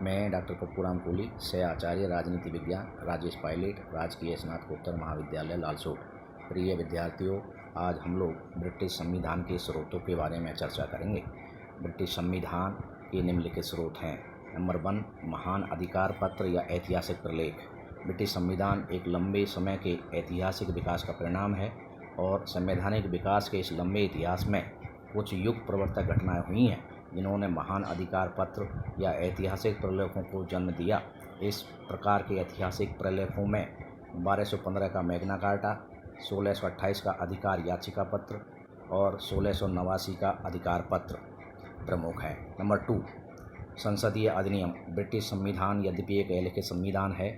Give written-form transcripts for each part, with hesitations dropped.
मैं डॉक्टर पप्पूराम कोहली, सह आचार्य राजनीति विज्ञान, राजेश पायलट, राजकीय स्नातकोत्तर महाविद्यालय लालसोट। प्रिय विद्यार्थियों, आज हम लोग ब्रिटिश संविधान के स्रोतों के बारे में चर्चा करेंगे। ब्रिटिश संविधान के निम्नलिखित स्रोत हैं। नंबर 1, महान अधिकार पत्र या ऐतिहासिक प्रलेख। ब्रिटिश संविधान एक लंबे समय के ऐतिहासिक विकास का परिणाम है और संवैधानिक विकास के इस लंबे इतिहास में कुछ युग प्रवर्तक घटनाएं हुई हैं जिन्होंने महान अधिकार पत्र या ऐतिहासिक प्रलेखों को जन्म दिया। इस प्रकार के ऐतिहासिक प्रलेखों में 1215 का मैग्ना कार्टा, 1628 का अधिकार याचिका पत्र और 1689 का अधिकार पत्र प्रमुख है। नंबर 2, संसदीय अधिनियम। ब्रिटिश संविधान यद्यपि एक अलिखित संविधान है,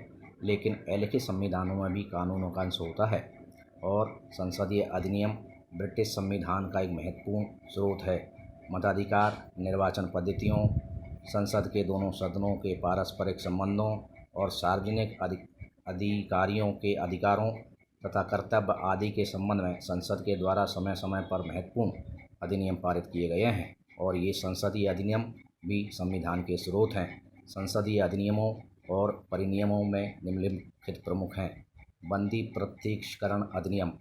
लेकिन अलिखित संविधानों में भी कानूनों का अंश होता है और संसदीय अधिनियम ब्रिटिश संविधान का एक महत्वपूर्ण स्रोत है। मताधिकार, निर्वाचन पद्धतियों, संसद के दोनों सदनों के पारस्परिक संबंधों और सार्वजनिक अधिकारियों के अधिकारों तथा कर्तव्य आदि के संबंध में संसद के द्वारा समय समय पर महत्वपूर्ण अधिनियम पारित किए गए हैं और ये संसदीय अधिनियम भी संविधान के स्रोत हैं। संसदीय अधिनियमों और परिनियमों में निम्नलिखित प्रमुख हैं। बंदी प्रत्यक्षीकरण अधिनियम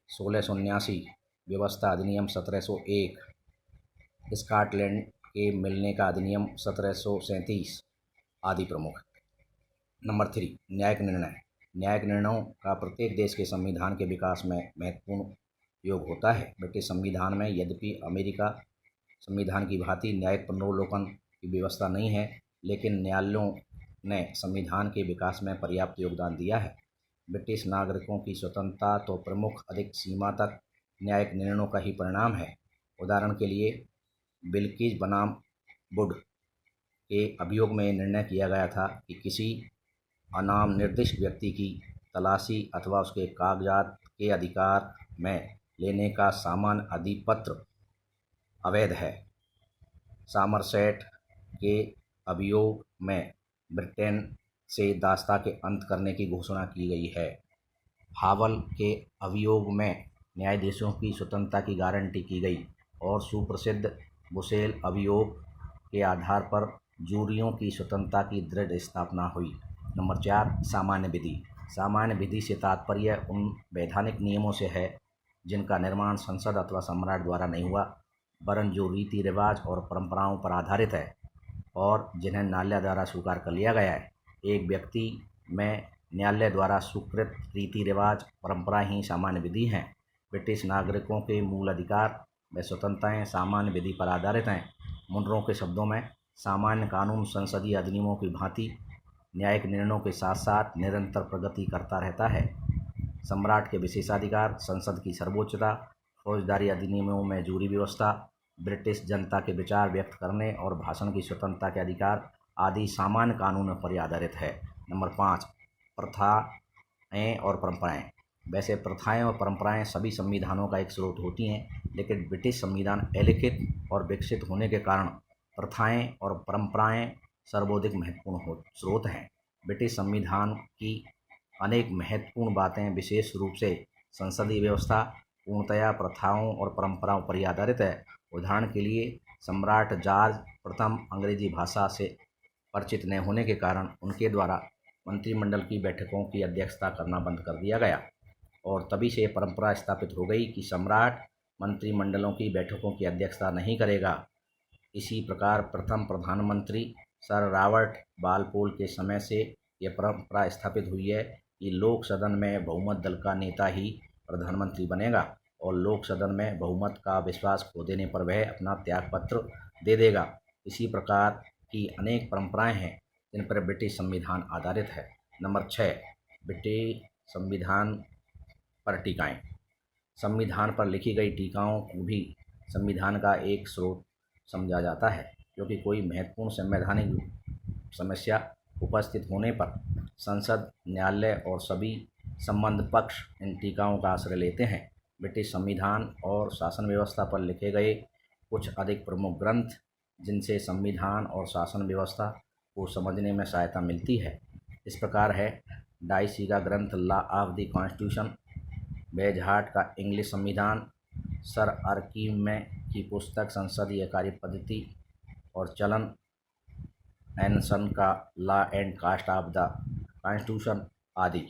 1679, व्यवस्था अधिनियम 1701, स्कॉटलैंड के मिलने का अधिनियम 1737 आदि प्रमुख। नंबर 3, न्यायिक निर्णय। न्यायिक निर्णयों का प्रत्येक देश के संविधान के विकास में महत्वपूर्ण योग होता है। ब्रिटिश संविधान में यद्यपि अमेरिका संविधान की भांति न्यायिक पुनर्विलोकन की व्यवस्था नहीं है, लेकिन न्यायालयों ने संविधान के विकास में पर्याप्त योगदान दिया है। ब्रिटिश नागरिकों की स्वतंत्रता तो प्रमुख अधिक सीमा तक न्यायिक निर्णयों का ही परिणाम है। उदाहरण के लिए बिल्किस बनाम वुड के अभियोग में निर्णय किया गया था कि किसी अनाम निर्दिष्ट व्यक्ति की तलाशी अथवा उसके कागजात के अधिकार में लेने का सामान्य अधिपत्र अवैध है। सामरसेट के अभियोग में ब्रिटेन से दासता के अंत करने की घोषणा की गई है। हावल के अभियोग में न्यायाधीशों की स्वतंत्रता की गारंटी की गई और सुप्रसिद्ध बुसेल अभियोग के आधार पर जूरियों की स्वतंत्रता की दृढ़ स्थापना हुई। नंबर 4, सामान्य विधि। सामान्य विधि से तात्पर्य उन वैधानिक नियमों से है जिनका निर्माण संसद अथवा सम्राट द्वारा नहीं हुआ, वरन जो रीति रिवाज और परंपराओं पर आधारित है और जिन्हें न्यायालय द्वारा स्वीकार कर लिया गया है। एक व्यक्ति में न्यायालय द्वारा स्वीकृत रीति रिवाज परंपरा ही सामान्य विधि हैं। ब्रिटिश नागरिकों के मूल अधिकार व स्वतंत्रताएं सामान्य विधि पर आधारित हैं। मुनरो के शब्दों में, सामान्य कानून संसदीय अधिनियमों की भांति न्यायिक निर्णयों के साथ साथ निरंतर प्रगति करता रहता है। सम्राट के विशेषाधिकार, संसद की सर्वोच्चता, फौजदारी अधिनियमों में जूरी व्यवस्था, ब्रिटिश जनता के विचार व्यक्त करने और भाषण की स्वतंत्रता के अधिकार आदि सामान्य कानूनों पर आधारित है। नंबर 5, प्रथाएं और परंपराएं। वैसे प्रथाएं और परंपराएं सभी संविधानों का एक स्रोत होती हैं, लेकिन ब्रिटिश संविधान अलिखित और विकसित होने के कारण प्रथाएं और परंपराएं सर्वाधिक महत्वपूर्ण स्रोत हैं। ब्रिटिश संविधान की अनेक महत्वपूर्ण बातें विशेष रूप से संसदीय व्यवस्था पूर्णतया प्रथाओं और परंपराओं पर ही आधारित है। उदाहरण के लिए सम्राट जॉर्ज प्रथम अंग्रेजी भाषा से परिचित न होने के कारण उनके द्वारा मंत्रिमंडल की बैठकों की अध्यक्षता करना बंद कर दिया गया और तभी से परंपरा स्थापित हो गई कि सम्राट मंत्रिमंडलों की बैठकों की अध्यक्षता नहीं करेगा। इसी प्रकार प्रथम प्रधानमंत्री सर रॉबर्ट वालपोल के समय से यह परंपरा स्थापित हुई है कि लोक सदन में बहुमत दल का नेता ही प्रधानमंत्री बनेगा और लोक सदन में बहुमत का विश्वास खो देने पर वह अपना त्यागपत्र दे देगा। इसी प्रकार की अनेक परंपराएं हैं जिन पर ब्रिटिश संविधान आधारित है। नंबर 6, ब्रिटिश संविधान पर टीकाएं। संविधान पर लिखी गई टीकाओं को भी संविधान का एक स्रोत समझा जाता है, क्योंकि कोई महत्वपूर्ण संवैधानिक समस्या उपस्थित होने पर संसद, न्यायालय और सभी संबद्ध पक्ष इन टीकाओं का आश्रय लेते हैं। ब्रिटिश संविधान और शासन व्यवस्था पर लिखे गए कुछ अधिक प्रमुख ग्रंथ जिनसे संविधान और शासन व्यवस्था को समझने में सहायता मिलती है इस प्रकार है। डाइसी का ग्रंथ लॉ ऑफ द कॉन्स्टिट्यूशन, बेजहार्ट का इंग्लिश संविधान, सर अर्कीम में की पुस्तक संसदीय कार्य पद्धति और चलन, एनसन का law and custom of the constitution आदि।